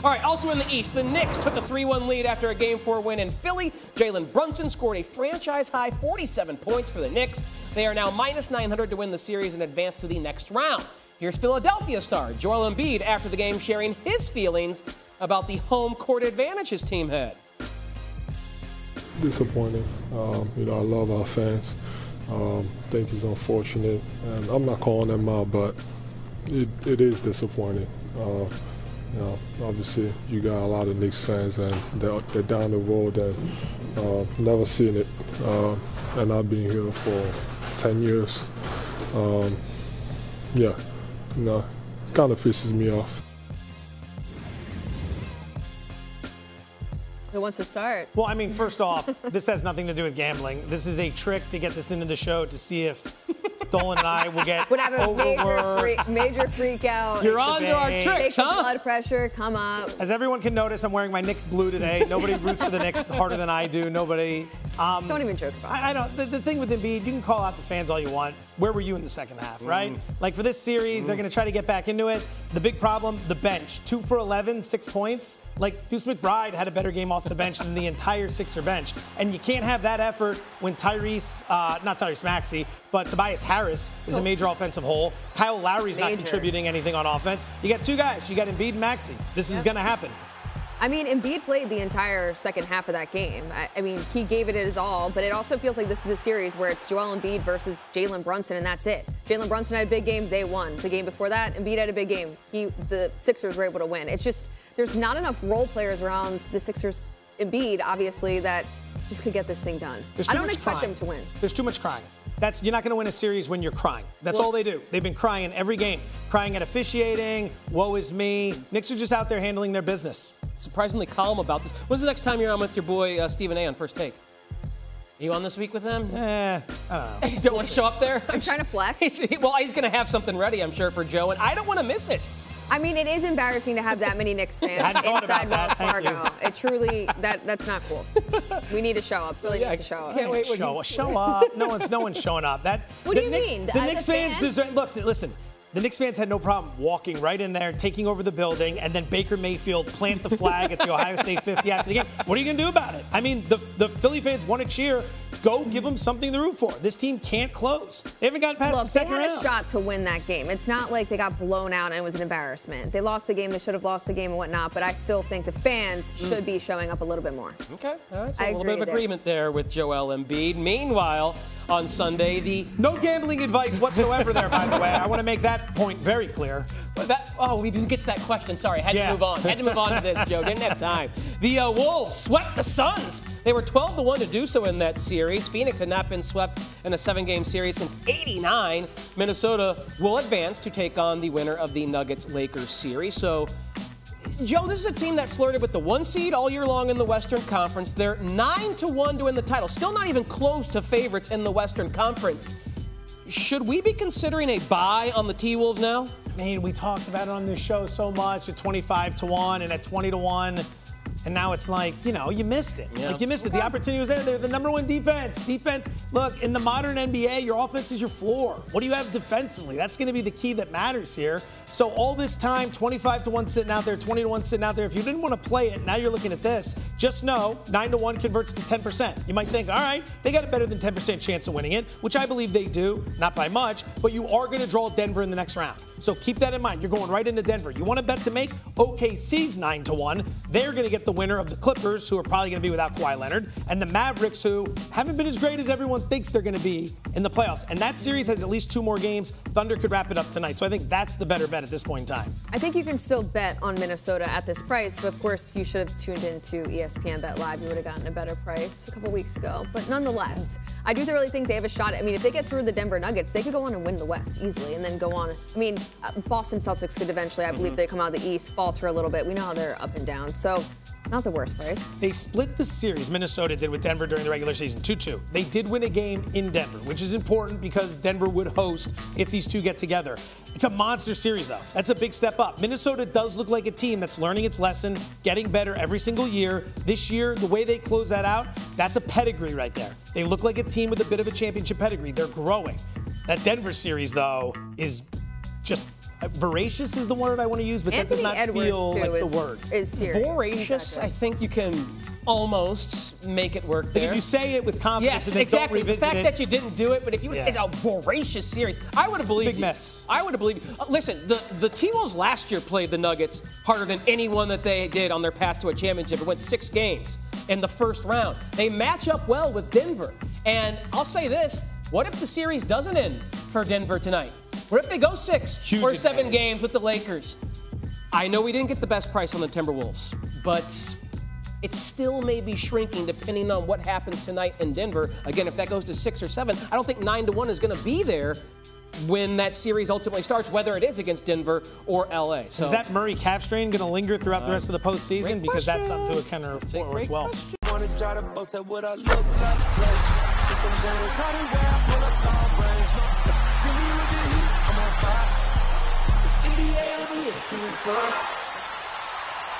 All right, also in the East, the Knicks took a 3-1 lead after a Game 4 win in Philly. Jalen Brunson scored a franchise-high 47 points for the Knicks. They are now minus 900 to win the series and advance to the next round. Here's Philadelphia star Joel Embiid after the game sharing his feelings about the home court advantage his team had. Disappointing. I love our fans. I think it's unfortunate, and I'm not calling them out, but it is disappointing. Obviously, you got a lot of Knicks fans, and they're down the road and never seen it. And I've been here for 10 years. Kind of pisses me off. Who wants to start? Well, I mean, first off, this has nothing to do with gambling. This is a trick to get this into the show to see if Dolan and I will get Would have a major freak out. You're on to our tricks, huh? Blood pressure, come up. As everyone can notice, I'm wearing my Knicks blue today. Nobody roots for the Knicks harder than I do. Nobody. Don't even joke about it. I don't. The thing with Embiid, you can call out the fans all you want. Where were you in the second half, right? Like for this series, they're going to try to get back into it. The big problem, the bench. 2 for 11, 6 points. Like Deuce McBride had a better game off the bench than the entire Sixer bench. And you can't have that effort when not Tyrese Maxey, but Tobias Harris is a major offensive hole. Kyle Lowry's not contributing anything on offense. You got 2 guys. You got Embiid and Maxey. This is going to happen. I mean, Embiid played the entire second half of that game. I mean, he gave it his all, but it also feels like this is a series where it's Joel Embiid versus Jalen Brunson, and that's it. Jalen Brunson had a big game, they won. The game before that, Embiid had a big game. The Sixers were able to win. It's just, there's not enough role players around the Sixers, Embiid, obviously, that just could get this thing done. I don't expect them to win. There's too much crying. You're not going to win a series when you're crying. That's all they do. They've been crying every game. Crying at officiating, woe is me. Knicks are just out there handling their business. Surprisingly calm about this. When's the next time you're on with your boy Stephen A on First Take? Are you on this week with him? I don't know. You don't want to show up there? I'm trying to flex. Well, he's going to have something ready, I'm sure, for Joe, and I don't want to miss it. I mean, it is embarrassing to have that many Knicks fans inside Wells Fargo. It truly, that's not cool. We need to show up. Really need to show up. Can't wait. Show up. No one's showing up. What do you mean? The Knicks fans deserve. Look, listen. The Knicks fans had no problem walking right in there, taking over the building, and then Baker Mayfield plant the flag at the Ohio State 50 after the game. What are you going to do about it? I mean, the Philly fans want to cheer. Go give them something to root for. This team can't close. They haven't gotten past the second round. They had a shot to win that game. It's not like they got blown out and it was an embarrassment. They lost the game. They should have lost the game and whatnot, but I still think the fans should be showing up a little bit more. Okay. All right. So a little bit of agreement there with Joel Embiid. Meanwhile, on Sunday, no gambling advice whatsoever there, by the way. I want to make that point very clear. We didn't get to that question. Sorry, had to move on. Had to move on to this, Joe. Didn't have time. The Wolves swept the Suns. They were 12-1 to do so in that series. Phoenix had not been swept in a 7-game series since '89. Minnesota will advance to take on the winner of the Nuggets-Lakers series. So, Joe, this is a team that flirted with the 1 seed all year long in the Western Conference. They're 9-1 to win the title. Still not even close to favorites in the Western Conference. Should we be considering a buy on the T-Wolves now? I mean, we talked about it on this show so much at 25-1 and at 20-1. And now it's like, you missed it. Yeah. Like, you missed it. The opportunity was there. They're the #1 defense. Look, in the modern NBA, your offense is your floor. What do you have defensively? That's going to be the key that matters here. So all this time, 25-1 sitting out there, 20-1 sitting out there. If you didn't want to play it, now you're looking at this. Just know 9-1 converts to 10%. You might think, all right, they got a better than 10% chance of winning it, which I believe they do, not by much, but you are going to draw Denver in the next round. So keep that in mind. You're going right into Denver. You want to bet to make OKC's 9-1. They're going to get the winner of the Clippers, who are probably going to be without Kawhi Leonard, and the Mavericks, who haven't been as great as everyone thinks they're going to be in the playoffs. And that series has at least 2 more games. Thunder could wrap it up tonight. So I think that's the better bet at this point in time. I think you can still bet on Minnesota at this price, but of course you should have tuned into ESPN BET Live. You would have gotten a better price a couple weeks ago. But nonetheless, I do really think they have a shot. I mean, if they get through the Denver Nuggets, they could go on and win the West easily and then go on. I mean, Boston Celtics could eventually, I believe they come out of the East, falter a little bit. We know how they're up and down. So not the worst price. They split the series, Minnesota did, with Denver during the regular season, 2-2. They did win a game in Denver, which is important because Denver would host if these two get together. It's a monster series, though. That's a big step up. Minnesota does look like a team that's learning its lesson, getting better every single year. This year, the way they close that out, that's a pedigree right there. They look like a team with a bit of a championship pedigree. They're growing. That Denver series, though, is just voracious is the word I want to use, but Anthony that does not Edwards feel like the word. Is serious. Voracious, I think you can almost make it work there. If you say it with confidence, yes, and then exactly. don't revisit the fact it. that you didn't do it, but if you it's a voracious series, I would have believed big mess. I would have believed you. Listen, the T-Wolves last year played the Nuggets harder than anyone that they did on their path to a championship. It went 6 games in the first round. They match up well with Denver. And I'll say this, what if the series doesn't end for Denver tonight? What if they go 6 or 7 games with the Lakers? I know we didn't get the best price on the Timberwolves, but it still may be shrinking depending on what happens tonight in Denver. Again, if that goes to 6 or 7, I don't think 9-1 is going to be there when that series ultimately starts, whether it is against Denver or LA. So, is that Murray calf strain going to linger throughout the rest of the postseason? Because that's something to account for as well. NBA